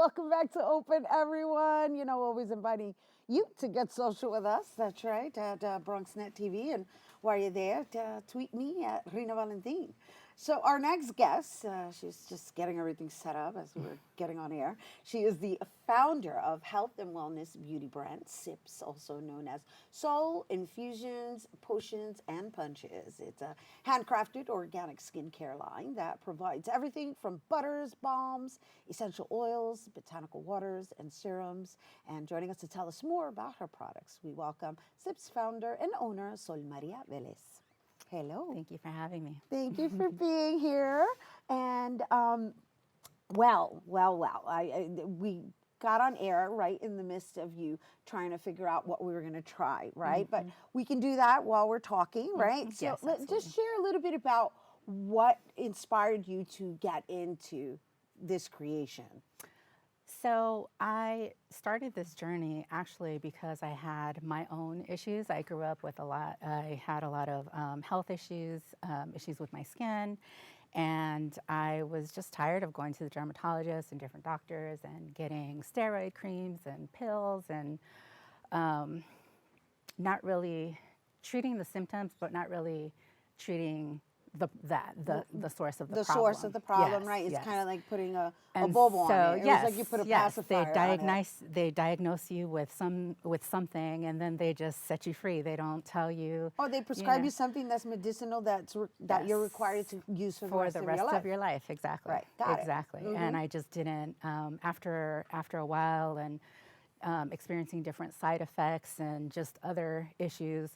Welcome back to Open, everyone. You know, always inviting you to get social with us. That's right, at BronxNet TV. And while you're there, tweet me at Rhina Valentin. So our next guest, she's just getting everything set up as we're getting on air. She is the founder of health and wellness beauty brand Sips, also known as Soul Infusions, Potions, and Punches. It's a handcrafted organic skincare line that provides everything from butters, balms, essential oils, botanical waters, and serums. And joining us to tell us more about her products, we welcome Sips founder and owner Solmaria Velez. Hello. Thank you for having me. Thank you for being here. And we got on air right in the midst of you trying to figure out what we were going to try, right? But we can do that while we're talking, right? So Yes, just share a little bit about what inspired you to get into this creation. So I started this journey actually because I had my own issues. I grew up with I had a lot of health issues, issues with my skin, and I was just tired of going to the dermatologist and different doctors and getting steroid creams and pills and not really treating the symptoms, but not really treating the source of the problem. The source of the problem, Yes, right? It's yes. kind of like putting a And bulb on so, it. It yes, was like you put a yes, pacifier on it. They diagnose you with something, and then they just set you free. They don't tell you. Oh, they prescribe know, you something that's medicinal that you're required to use for the rest of your life. Exactly. Right, got it. Exactly. And I just didn't. After a while, and experiencing different side effects and just other issues,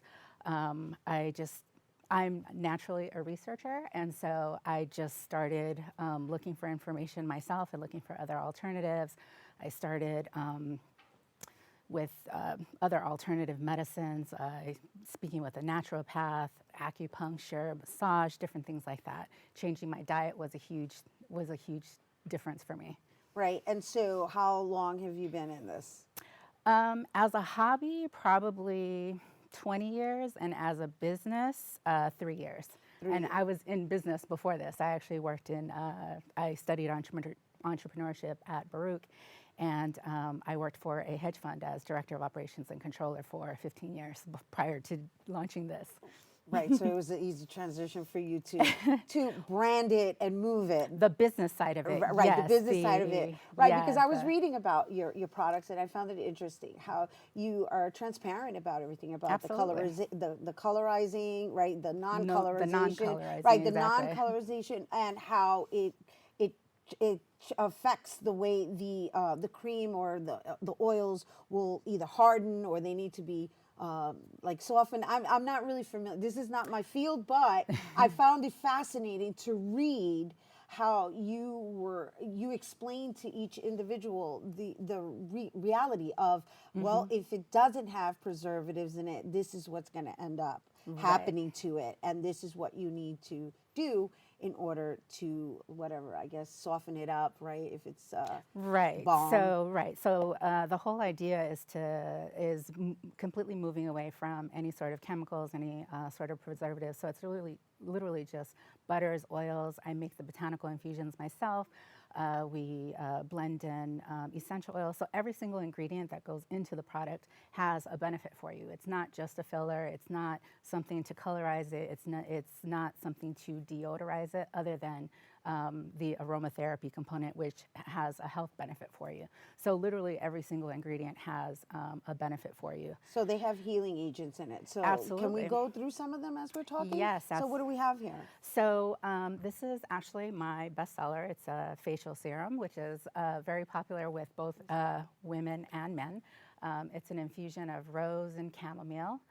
I'm naturally a researcher, and so I just started looking for information myself and looking for other alternatives. I started with other alternative medicines, speaking with a naturopath, acupuncture, massage, different things like that. Changing my diet was a huge difference for me. Right. And so how long have you been in this? As a hobby, probably 20 years, and as a business, 3 years. And I was in business before this. I actually worked I studied entrepreneurship at Baruch, and I worked for a hedge fund as director of operations and controller for 15 years prior to launching this. Right, so it was an easy transition for you to brand it and move it. The business side of it, right? yes, The business side of it, right? yes, because I was reading about your products and I found it interesting how you are transparent about everything, about Absolutely. the colorizing, right? The non-colorization, the non-colorizing, right? The exactly. non-colorization and how it affects the way the cream or the oils will either harden or they need to be. Like so often, I'm not really familiar. This is not my field, but I found it fascinating to read how you explained to each individual the reality of well, if it doesn't have preservatives in it, this is what's going to end up happening to it, and this is what you need to do in order to whatever, I guess, soften it up, right? If it's balm. So the whole idea is completely moving away from any sort of chemicals, any sort of preservatives. So it's really literally just butters, oils. I make the botanical infusions myself. We blend in essential oils. So every single ingredient that goes into the product has a benefit for you. It's not just a filler. It's not something to colorize it. It's not something to deodorize it, other than the aromatherapy component, which has a health benefit for you. So literally every single ingredient has a benefit for you. So they have healing agents in it. So Absolutely. Can we go through some of them as we're talking? Yes. So what do we have here? So this is actually my bestseller. It's a facial serum, which is very popular with both women and men. It's an infusion of rose and chamomile.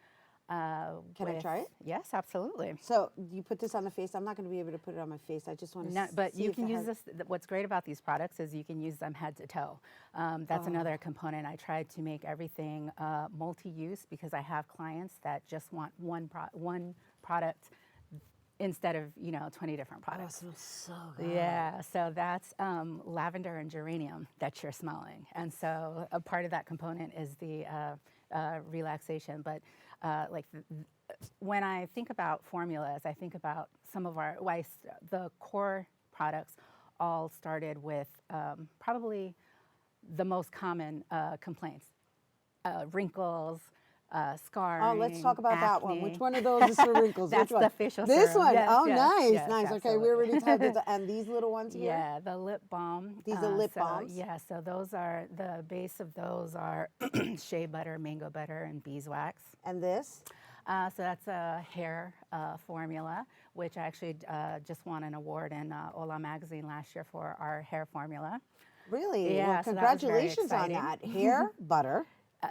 Can I try it? Yes, absolutely. So you put this on the face. I'm not going to be able to put it on my face. I just want to But see you if can it use has... this. What's great about these products is you can use them head to toe. That's another component. I tried to make everything multi-use because I have clients that just want one product instead of 20 different products. Oh, it smells so good. Yeah, so that's lavender and geranium that you're smelling, and so a part of that component is the relaxation. But when I think about formulas, I think about some of the core products all started with probably the most common complaints: wrinkles, scarring. Oh, let's talk about that one. acne. Which one of those is for wrinkles? That's Which one? the facial This serum. one. Yes, Oh, yes, nice, yes, nice. Okay, we absolutely. already typed it. And these little ones here? Yeah, the lip balm. These are lip balms? Yeah, so those are, the base of those are shea butter, mango butter, and beeswax. And this? So that's a hair formula, which I actually just won an award in Hola magazine last year for our hair formula. Really? Yeah, Well, so that was very congratulations on exciting. that. Hair, butter.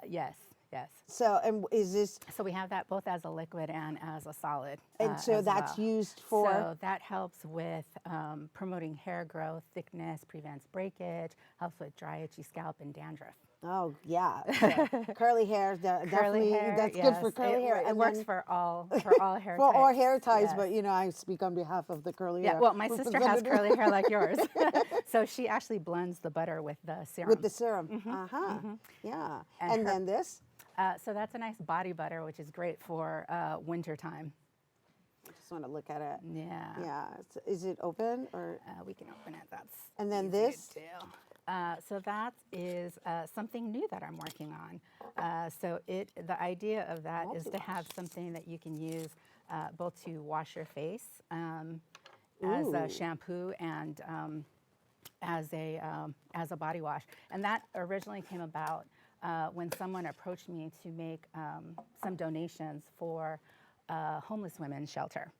Yes, yes. So, and is this, So we have that both as a liquid and as a solid. and so as that's well. used for? So that helps with promoting hair growth, thickness, prevents breakage, helps with dry, itchy scalp, and dandruff. Oh, yeah. So, curly hair, definitely, hair, that's good yes. for curly hair. It And works then for all hair for types. all hair types, Yes. but you know, I speak on behalf of the curly Yeah, hair. well, my sister has representative. curly hair like yours. So she actually blends the butter with the serum. With the serum. Uh-huh. Yeah. And her- then this? So that's a nice body butter, which is great for winter time. I just want to look at it. Yeah. Yeah. Is it open or? We can open it. That's And then easy this? to do. So that is something new that I'm working on. So the idea of that is to have something that you can use both to wash your face as a Ooh. shampoo and as a body wash. And that originally came about when someone approached me to make some donations for a homeless women's shelter.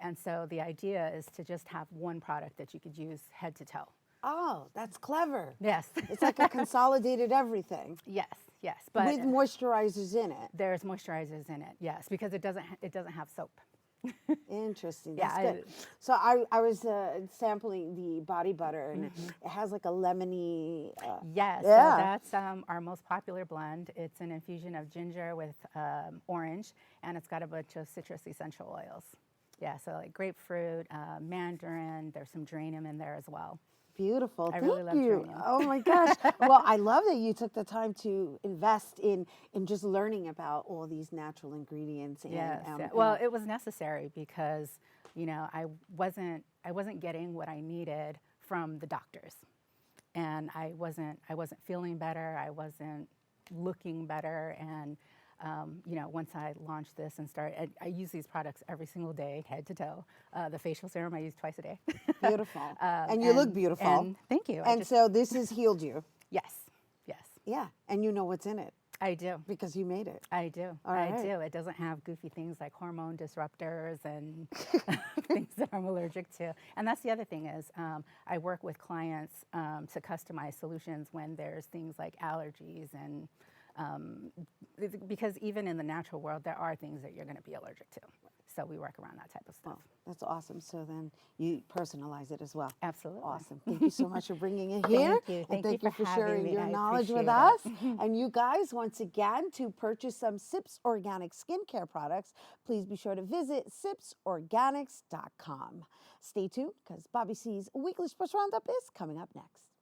And so the idea is to just have one product that you could use head to toe. Oh, that's clever. Yes. It's like a consolidated everything Yes, yes. But with moisturizers in it. there's moisturizers in it, yes, because it doesn't have soap. Interesting. Yeah, That's good. So I was sampling the body butter, and it has like a lemony. Yes, Yeah. so that's our most popular blend. It's an infusion of ginger with orange, and it's got a bunch of citrus essential oils. Yeah, so like grapefruit, mandarin, there's some geranium in there as well. Beautiful. I Thank really love you. geranium. Oh my gosh. Well, I love that you took the time to invest in just learning about all these natural ingredients. And, Yes. Yeah. Well, it was necessary because, you know, I wasn't getting what I needed from the doctors, and I wasn't feeling better. I wasn't looking better, and you know, once I launched this and started, I use these products every single day, head to toe. The facial serum I use twice a day. beautiful. And you look beautiful. And thank you. And so this has healed you. Yes, yes, Yeah. And you know what's in it I do. because you made it. I do. All I right. do. It doesn't have goofy things like hormone disruptors and things that I'm allergic to. And that's the other thing is I work with clients to customize solutions when there's things like allergies and because even in the natural world, there are things that you're going to be allergic to. So we work around that type of stuff. Well, that's awesome. So then you personalize it as well. Absolutely. Awesome. Thank you so much for bringing it here. Thank you. And Thank you for sharing having me. your I knowledge with appreciate us. And you guys, once again, to purchase some Sips Organic skincare products, please be sure to visit sipsorganics.com. Stay tuned because Bobby C's Weekly Sports Roundup is coming up next.